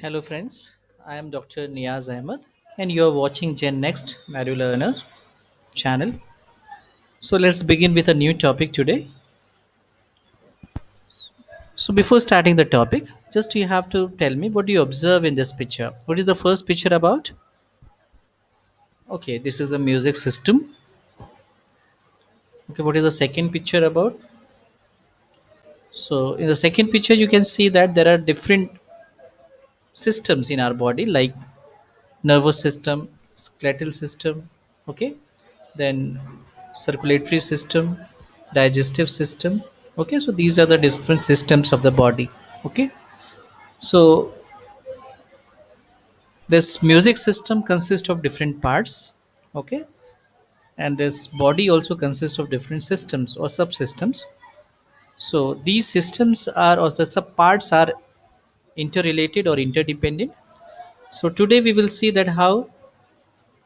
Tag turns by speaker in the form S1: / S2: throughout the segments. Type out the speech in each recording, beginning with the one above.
S1: Hello, friends. I am Dr. Niaz Ahmed, and you are watching Gen Next Maru Learner channel. So, let's begin with a new topic today. So, before starting the topic, just you have to tell me what do you observe in this picture? What is the first picture about? Okay, this is a music system. Okay, what is the second picture about? So, in the second picture, you can see that there are different systems in our body, like nervous system, skeletal system. Okay, then circulatory system, digestive system. Okay, so these are the different systems of the body. Okay, so this music system consists of different parts. Okay, and this body also consists of different systems or subsystems. So these systems are, or the sub parts are, interrelated or interdependent. So today we will see that how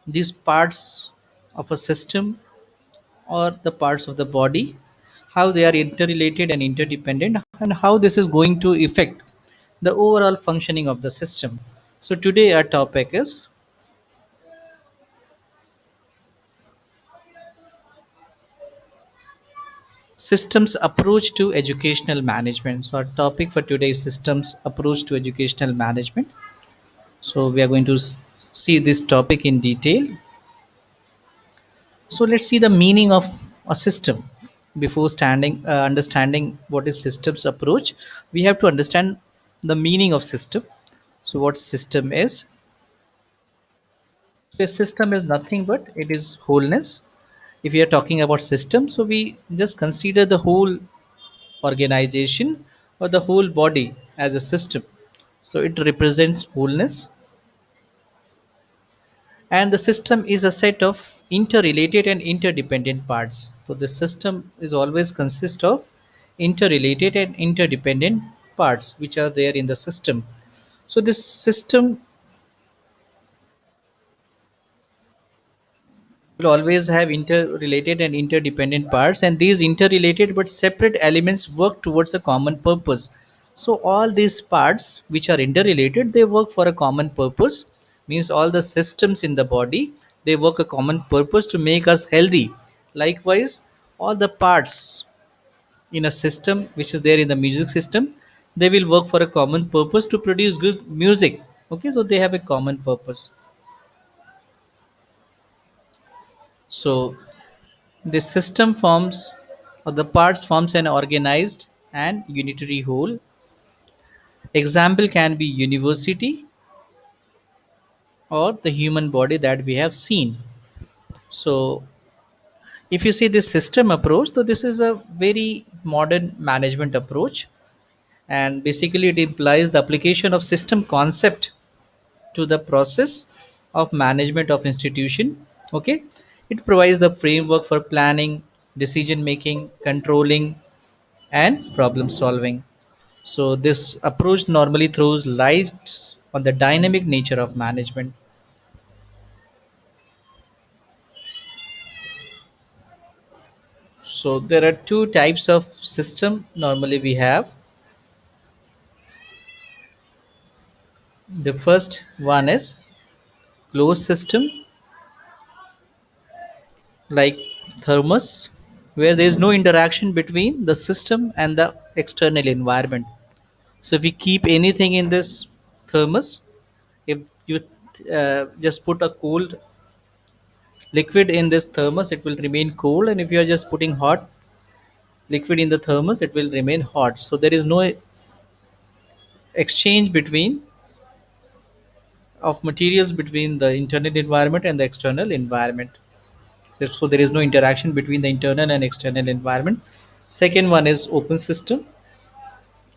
S1: these parts of a system or the parts of the body, how they are interrelated and interdependent, and how this is going to affect the overall functioning of the system. So today our topic is systems approach to educational management. So our topic for today is systems approach to educational management. So we are going to see this topic in detail. So let's see the meaning of a system. Before understanding what is systems approach, we have to understand the meaning of system. So what system is? So a system is nothing but it is wholeness. If we are talking about system, so we just consider the whole organization or the whole body as a system. So it represents wholeness, and the system is a set of interrelated and interdependent parts. So the system is always consist of interrelated and interdependent parts which are there in the system. So this system will always have interrelated and interdependent parts, and these interrelated but separate elements work towards a common purpose. So all these parts which are interrelated, they work for a common purpose. Means all the systems in the body, they work a common purpose to make us healthy. Likewise, all the parts in a system which is there in the music system, they will work for a common purpose to produce good music. Okay, so they have a common purpose. So this system forms, or the parts forms, an organized and unitary whole. Example can be university or the human body that we have seen. So if you see this system approach, so this is a very modern management approach, and basically it implies the application of system concept to the process of management of institution. Okay, it provides the framework for planning, decision making, controlling, and problem solving. So this approach normally throws light on the dynamic nature of management. So there are two types of system normally we have. The first one is closed system, like thermos, where there is no interaction between the system and the external environment. So if we keep anything in this thermos, if you just put a cold liquid in this thermos, it will remain cold, and if you are just putting hot liquid in the thermos, it will remain hot. So there is no exchange between of materials between the internal environment and the external environment. So there is no interaction between the internal and external environment. Second one is open system,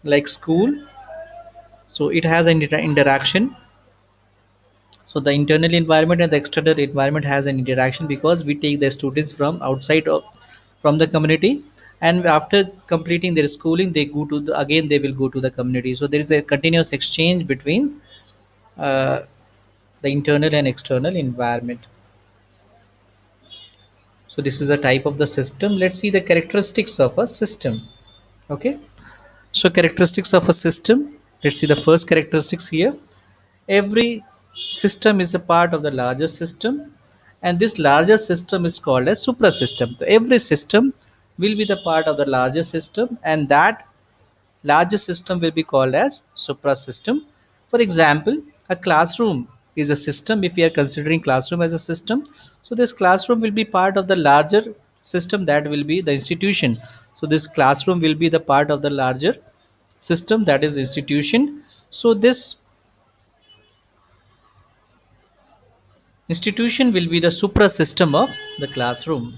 S1: like school. So it has an interaction. So the internal environment and the external environment has an interaction because we take the students from outside of, from the community, and after completing their schooling, they go to again they will go to the community. So there is a continuous exchange between uh, the internal and external environment. So this is a type of the system. Let's see the characteristics of a system. Okay, so characteristics of a system, let's see the first characteristics here. Every system is a part of the larger system, and this larger system is called as suprasystem. So every system will be the part of the larger system, and that larger system will be called as suprasystem. For example, a classroom is a system. If we are considering classroom as a system, so this classroom will be part of the larger system, that will be the institution. So this classroom will be the part of the larger system, that is institution. So this institution will be the supra system of the classroom.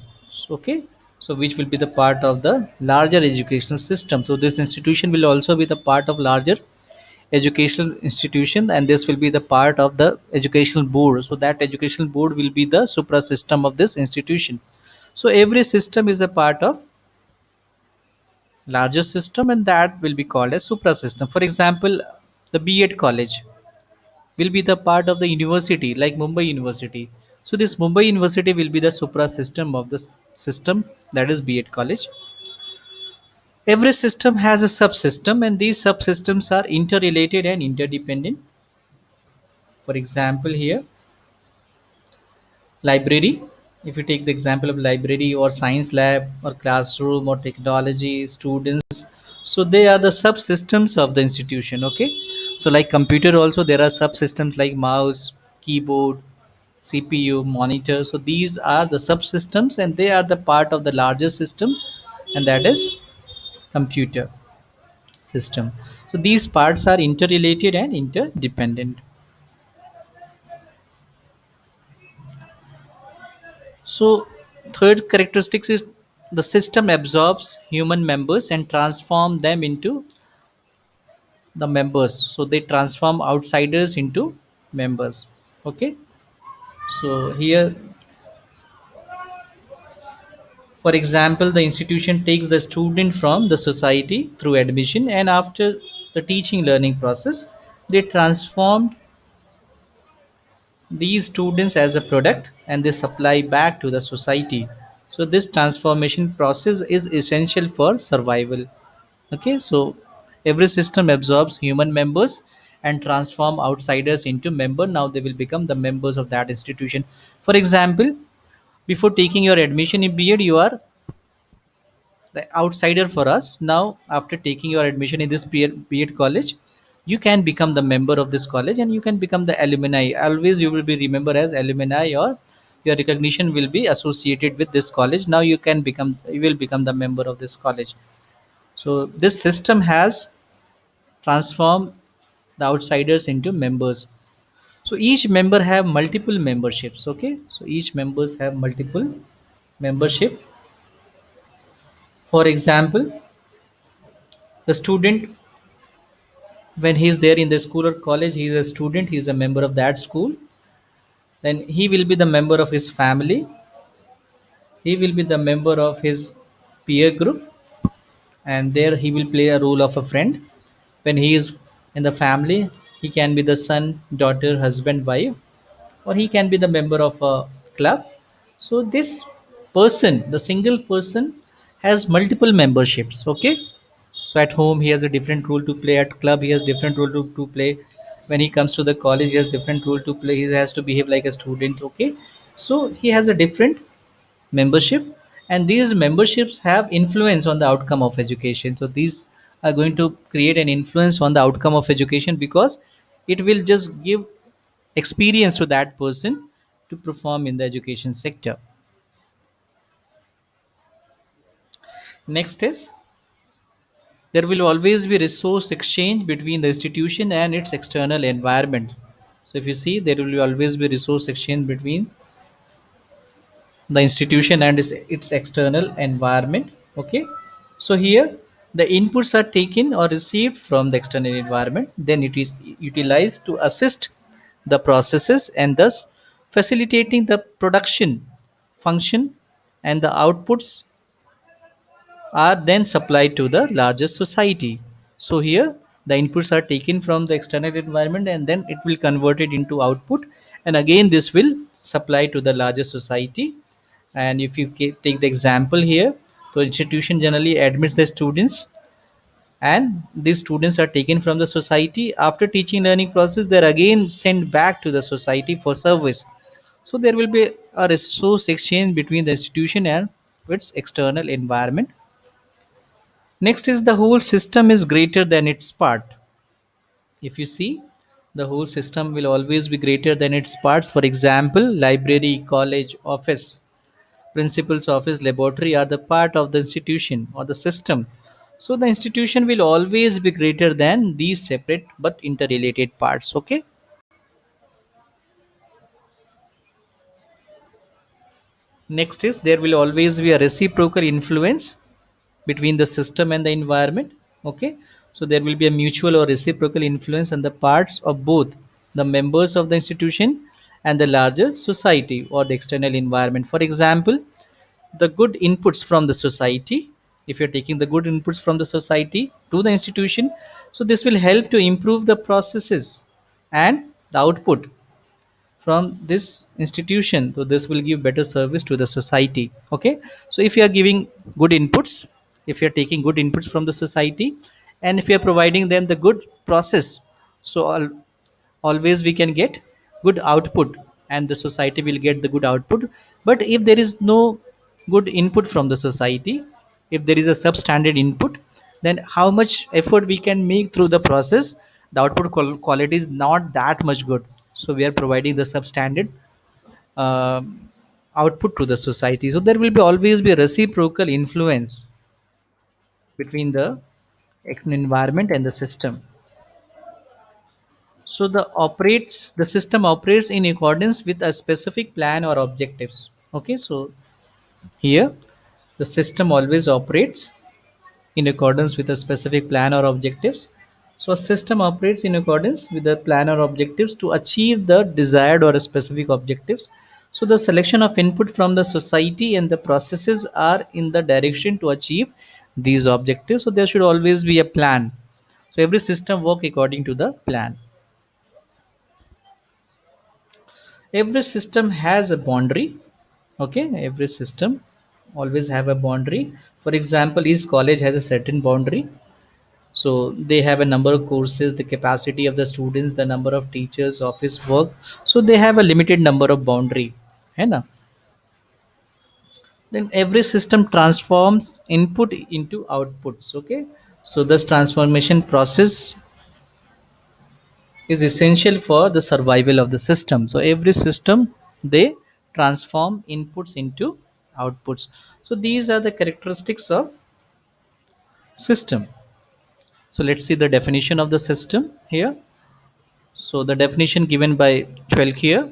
S1: Okay, so which will be the part of the larger educational system. So this institution will also be the part of larger educational institution, and this will be the part of the educational board. So that educational board will be the supra system of this institution. So every system is a part of larger system, and that will be called as supra system. For example, the B.Ed college will be the part of the university, like Mumbai University. So this Mumbai University will be the supra system of the system, that is B.Ed college. Every system has a subsystem, and these subsystems are interrelated and interdependent. For example, here, library. If you take the example of library or science lab or classroom or technology, students, so they are the subsystems of the institution. Okay, so like computer also, there are subsystems like mouse, keyboard, CPU, monitor. So these are the subsystems, and they are the part of the larger system, and that is computer system. So these parts are interrelated and interdependent. So third characteristics is the system absorbs human members and transform them into the members. So they transform outsiders into members. Okay. So here, for example, the institution takes the student from the society through admission, and after the teaching learning process, they transform these students as a product and they supply back to the society. So this transformation process is essential for survival. Okay, so every system absorbs human members and transform outsiders into member. Now they will become the members of that institution. For example, before taking your admission in B.Ed, you are the outsider for us. Now, after taking your admission in this B.Ed college, you can become the member of this college and you can become the alumni. Always you will be remembered as alumni, or your recognition will be associated with this college. Now you will become the member of this college. So this system has transformed the outsiders into members. So each member have multiple memberships. Okay, so each members have multiple membership. For example, the student, when he is there in the school or college, he is a student, he is a member of that school. Then he will be the member of his family, he will be the member of his peer group, and there he will play a role of a friend. When he is in the family, he can be the son, daughter, husband, wife, or he can be the member of a club. So this person, the single person, has multiple memberships. Okay, so at home he has a different role to play, at club he has different role to play, when he comes to the college he has different role to play, he has to behave like a student. Okay, so he has a different membership, and these memberships have influence on the outcome of education. So these are going to create an influence on the outcome of education, because it will just give experience to that person to perform in the education sector. Next is, there will always be resource exchange between the institution and its external environment. So if you see, there will always be resource exchange between the institution and its external environment. Okay, so here the inputs are taken or received from the external environment, then it is utilized to assist the processes and thus facilitating the production function, and the outputs are then supplied to the larger society. So here the inputs are taken from the external environment and then it will convert it into output, and again this will supply to the larger society. And if you take the example here, so institution generally admits the students and these students are taken from the society. After teaching learning process, they're again sent back to the society for service. So there will be a resource exchange between the institution and its external environment. Next is the whole system is greater than its part. If you see, the whole system will always be greater than its parts. For example, library, college, office, principal's office, laboratory are the part of the institution or the system. So the institution will always be greater than these separate but interrelated parts. Okay. Next is there will always be a reciprocal influence between the system and the environment. Okay. So there will be a mutual or reciprocal influence on the parts of both the members of the institution and the larger society or the external environment. For example, the good inputs from the society, if you're taking the good inputs from the society to the institution, so this will help to improve the processes and the output from this institution, so this will give better service to the society. Okay. So if you are giving good inputs, if you are taking good inputs from the society, and if you are providing them the good process, so always we can get good output, and the society will get the good output. But if there is no good input from the society, if there is a substandard input, then how much effort we can make through the process, the output quality is not that much good. So we are providing the substandard uh, output to the society. So there will be always be a reciprocal influence between the environment and the system. So the system operates in accordance with a specific plan or objectives. Okay, so here the system always operates in accordance with a specific plan or objectives. So a system operates in accordance with the plan or objectives to achieve the desired or specific objectives. So the selection of input from the society and the processes are in the direction to achieve these objectives. So there should always be a plan. So every system work according to the plan. Every system has a boundary. Okay, every system always have a boundary. For example, each college has a certain boundary. So they have a number of courses, the capacity of the students, the number of teachers, office work. So they have a limited number of boundary, है ना? Then every system transforms input into outputs. Okay, so this transformation process is essential for the survival of the system. So every system, they transform inputs into outputs. So these are the characteristics of system. So let's see the definition of the system here. So the definition given by 12 here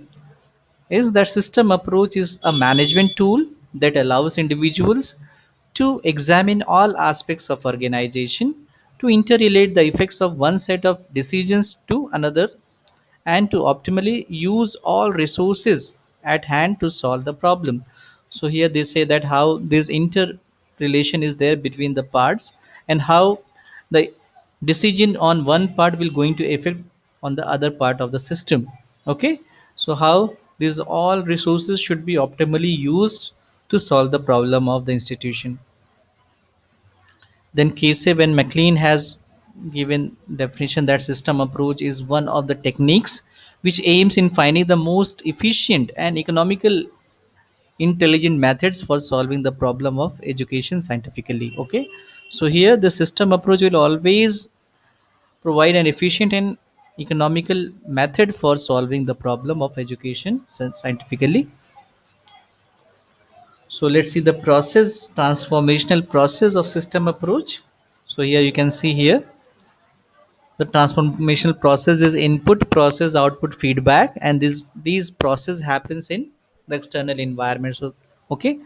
S1: is that system approach is a management tool that allows individuals to examine all aspects of organization, to interrelate the effects of one set of decisions to another, and to optimally use all resources at hand to solve the problem. So here they say that how this interrelation is there between the parts, and how the decision on one part will going to affect on the other part of the system. Okay, so how these all resources should be optimally used to solve the problem of the institution. Then Kasey and McLean has given definition that system approach is one of the techniques which aims in finding the most efficient and economical intelligent methods for solving the problem of education scientifically. Okay, so here the system approach will always provide an efficient and economical method for solving the problem of education scientifically. So let's see the process, transformational process of system approach. So here you can see here the transformational process is input process output feedback, and these process happens in the external environment. So okay,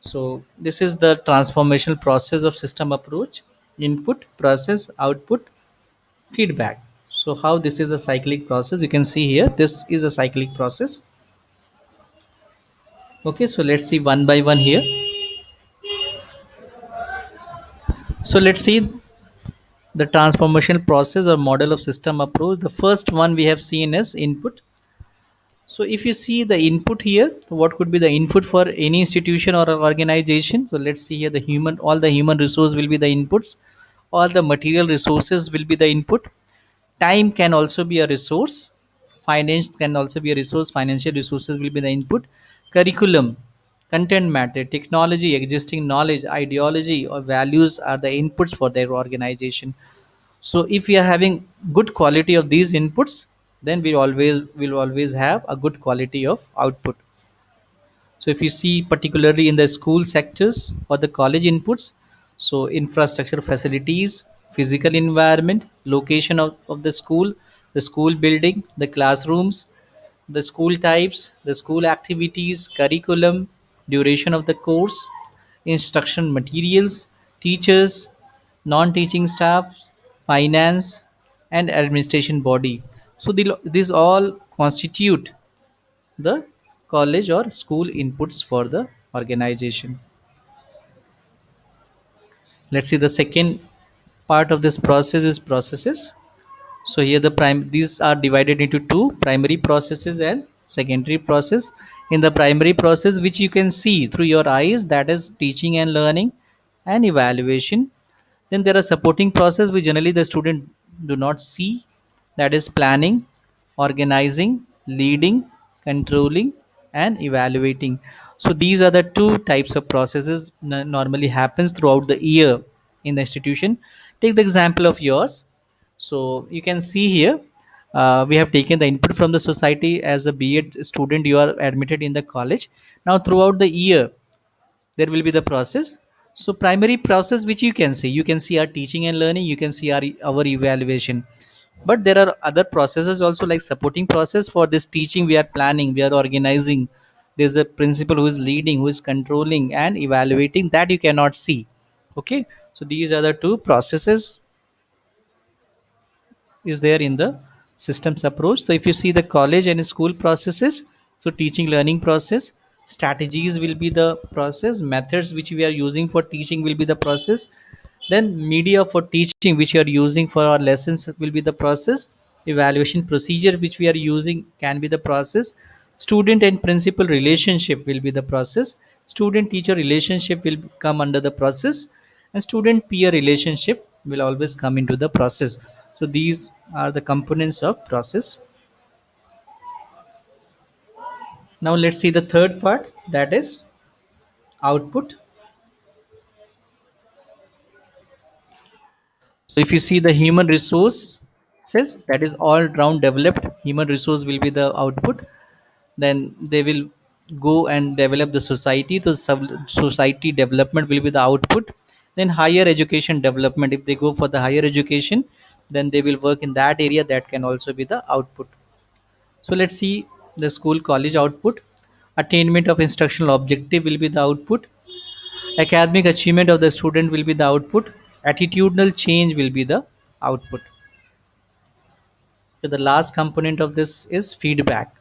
S1: so this is the transformational process of system approach: input process output feedback. So how this is a cyclic process, you can see here this is a cyclic process. Okay, so let's see one by one here. So let's see the transformational process or model of system approach. The first one we have seen is input. So if you see the input here, what could be the input for any institution or organization? So let's see here the human, all the human resource will be the inputs. All the material resources will be the input. Time can also be a resource. Finance can also be a resource. Financial resources will be the input. Curriculum, content matter, technology, existing knowledge, ideology, or values are the inputs for their organization. So if we are having good quality of these inputs, then we always will always have a good quality of output. So if you see particularly in the school sectors or the college inputs, so infrastructure facilities, physical environment, location of the school building, the classrooms, the school types, the school activities, curriculum, duration of the course, instruction materials, teachers, non-teaching staff, finance, and administration body. So these all constitute the college or school inputs for the organization. Let's see, the second part of this process is processes. So here these are divided into two: primary processes and secondary process. In the primary process, which you can see through your eyes, that is teaching and learning and evaluation. Then there are supporting process which generally the student do not see, that is planning, organizing, leading, controlling, and evaluating. So these are the two types of processes normally happens throughout the year in the institution. Take the example of yours. So you can see here, we have taken the input from the society. As a B.Ed student, you are admitted in the college. Now throughout the year, there will be the process. So primary process which you can see our teaching and learning, you can see our evaluation. But there are other processes also, like supporting process. For this teaching, we are planning, we are organizing, there's a principal who is leading, who is controlling and evaluating, that you cannot see. Okay, so these are the two processes is there in the systems approach. So if you see the college and school processes, so teaching learning process, strategies will be the process, methods which we are using for teaching will be the process, then media for teaching which we are using for our lessons will be the process, evaluation procedure which we are using can be the process, student and principal relationship will be the process, student teacher relationship will come under the process, and student peer relationship will always come into the process. So these are the components of process. Now let's see the third part, that is output. So if you see the human resource says, that is all round developed human resource will be the output. Then they will go and develop the society. The society development will be the output. Then higher education development, if they go for the higher education, then they will work in that area, that can also be the output. So let's see the school college output. Attainment of instructional objective will be the output. Academic achievement of the student will be the output. Attitudinal change will be the output. So the last component of this is feedback.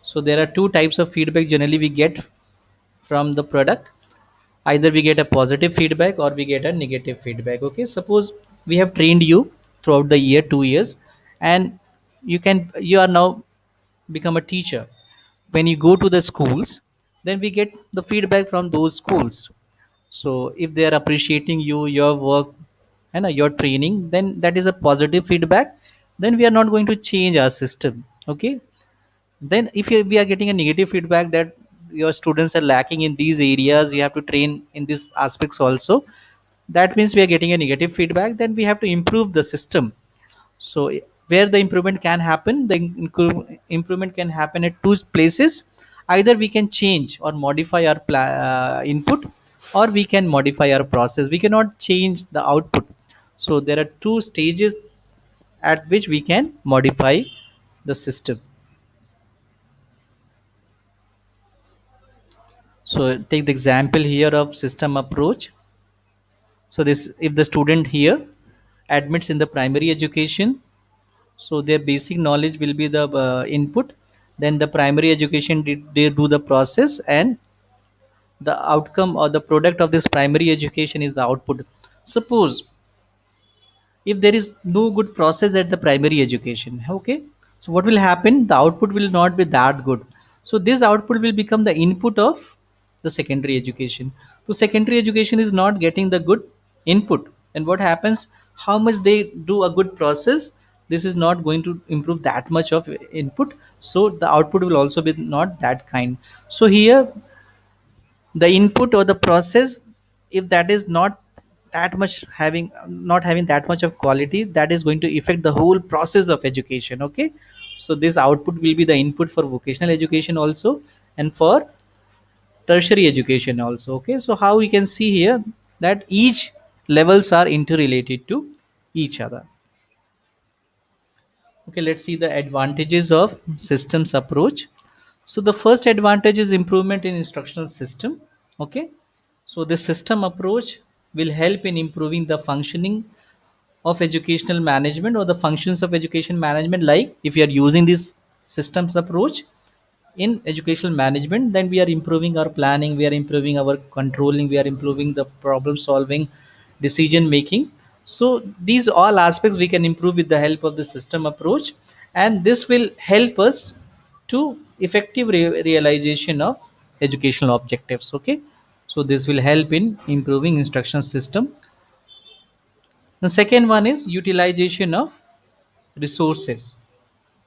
S1: So there are two types of feedback generally we get from the product. Either we get a positive feedback or we get a negative feedback. Okay, suppose we have trained you throughout the year, 2 years, and you are now become a teacher. When you go to the schools, then we get the feedback from those schools. So if they are appreciating you, your work, and your training, then that is a positive feedback. Then we are not going to change our system. Okay, then if we are getting a negative feedback that your students are lacking in these areas, you have to train in these aspects also, that means we are getting a negative feedback, then we have to improve the system. So where the improvement can happen, the improvement can happen at two places. Either we can change or modify our input, or we can modify our process. We cannot change the output. So there are two stages at which we can modify the system. So take the example here of system approach. So this, if the student here admits in the primary education, so their basic knowledge will be the input. Then the primary education they do the process, and the outcome or the product of this primary education is the output. Suppose if there is no good process at the primary education, okay, so what will happen, the output will not be that good. So this output will become the input of the secondary education. So secondary education is not getting the good input. And what happens, how much they do a good process, this is not going to improve that much of input, so the output will also be not that kind. So here the input or the process, if that is not that much having, not having that much of quality, that is going to affect the whole process of education. Okay, so this output will be the input for vocational education also, and for tertiary education also. Okay, so how we can see here that each levels are interrelated to each other. Okay, let's see the advantages of systems approach. So the first advantage is improvement in instructional system. Okay, so the system approach will help in improving the functioning of educational management or the functions of education management. Like if you are using this systems approach in educational management, then we are improving our planning, we are improving our controlling, we are improving the problem solving, decision making. So these all aspects we can improve with the help of the system approach, and this will help us to effective realization of educational objectives. Okay, so this will help in improving instruction system. The second one is utilization of resources.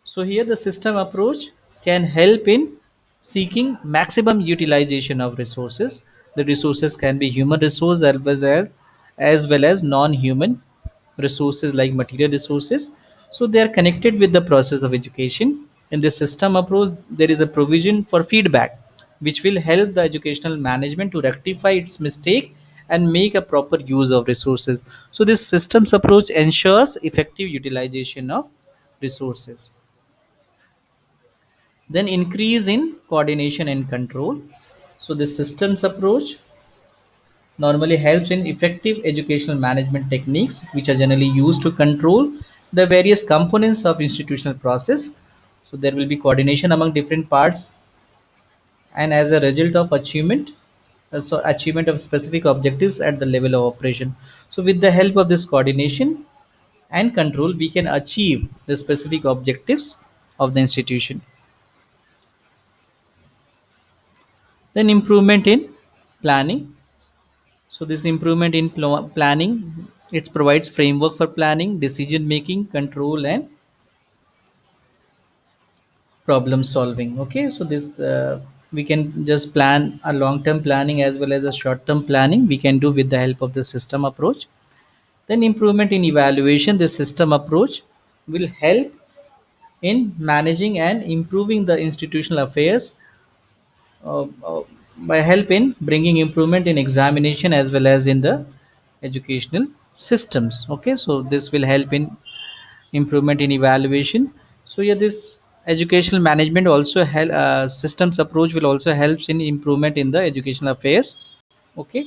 S1: So here the system approach can help in seeking maximum utilization of resources. The resources can be human resource as well as non-human resources like material resources. So they are connected with the process of education. In the system approach, there is a provision for feedback, which will help the educational management to rectify its mistake and make a proper use of resources. So this systems approach ensures effective utilization of resources. Then increase in coordination and control. So the systems approach normally helps in effective educational management techniques, which are generally used to control the various components of institutional process. So there will be coordination among different parts, and as a result of achievement of specific objectives at the level of operation. So with the help of this coordination and control, we can achieve the specific objectives of the institution. Then improvement in planning. So this improvement in planning, it provides framework for planning, decision making, control, and problem solving. Okay, so this we can just plan a long term planning as well as a short term planning. We can do with the help of the system approach. Then improvement in evaluation. The system approach will help in managing and improving the institutional affairs uh, uh, by help in bringing improvement in examination as well as in the educational systems. Okay, so this will help in improvement in evaluation. So yeah, this educational management also help, systems approach will also helps in improvement in the educational affairs. Okay,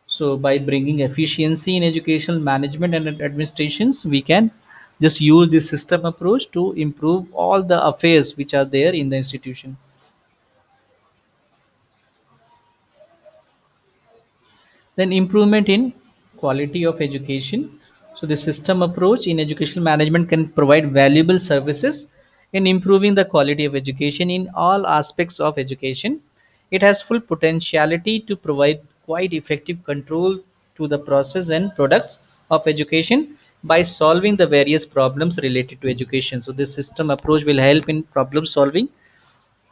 S1: so by bringing efficiency in educational management and administrations, we can just use this system approach to improve all the affairs which are there in the institution. Then improvement in quality of education. So the system approach in educational management can provide valuable services in improving the quality of education in all aspects of education. It has full potentiality to provide quite effective control to the process and products of education by solving the various problems related to education. So this system approach will help in problem solving.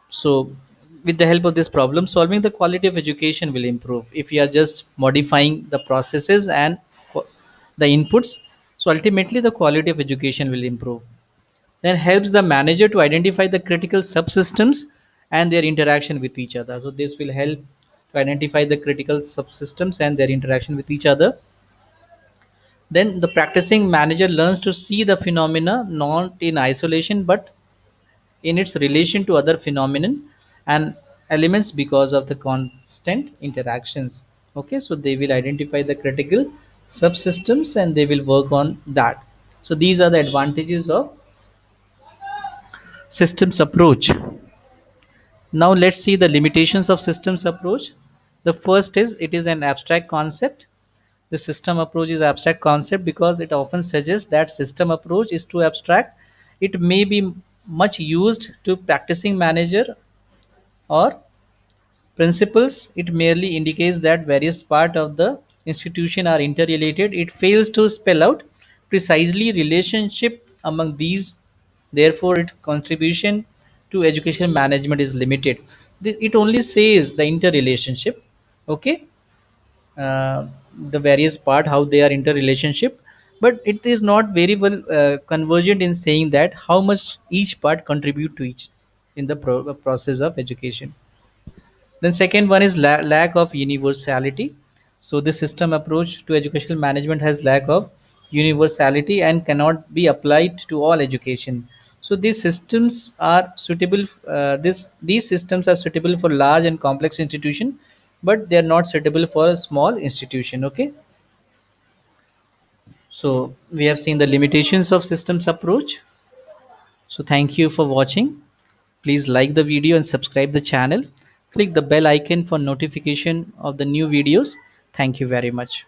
S1: So with the help of this problem solving, the quality of education will improve if we are just modifying the processes and the inputs. So ultimately the quality of education will improve. Then helps the manager to identify the critical subsystems and their interaction with each other. So this will help to identify the critical subsystems and their interaction with each other. Then the practicing manager learns to see the phenomena not in isolation but in its relation to other phenomenon and elements because of the constant interactions. Okay, so they will identify the critical subsystems and they will work on that. So these are the advantages of systems approach. Now let's see the limitations of systems approach. The first is it is an abstract concept. The system approach is abstract concept because it often suggests that system approach is too abstract. It may be much used to practicing manager or principles. It merely indicates that various part of the institutions are interrelated, it fails to spell out precisely relationship among these. Therefore, its contribution to education management is limited. It only says the interrelationship, okay, the various part how they are interrelationship, but it is not very well convergent in saying that how much each part contribute to each in the process of education. Then second one is lack of universality. So this system approach to educational management has lack of universality and cannot be applied to all education. So these systems are suitable. These systems are suitable for large and complex institution, but they are not suitable for a small institution. Okay. So we have seen the limitations of systems approach. So thank you for watching. Please like the video and subscribe the channel. Click the bell icon for notification of the new videos. Thank you very much.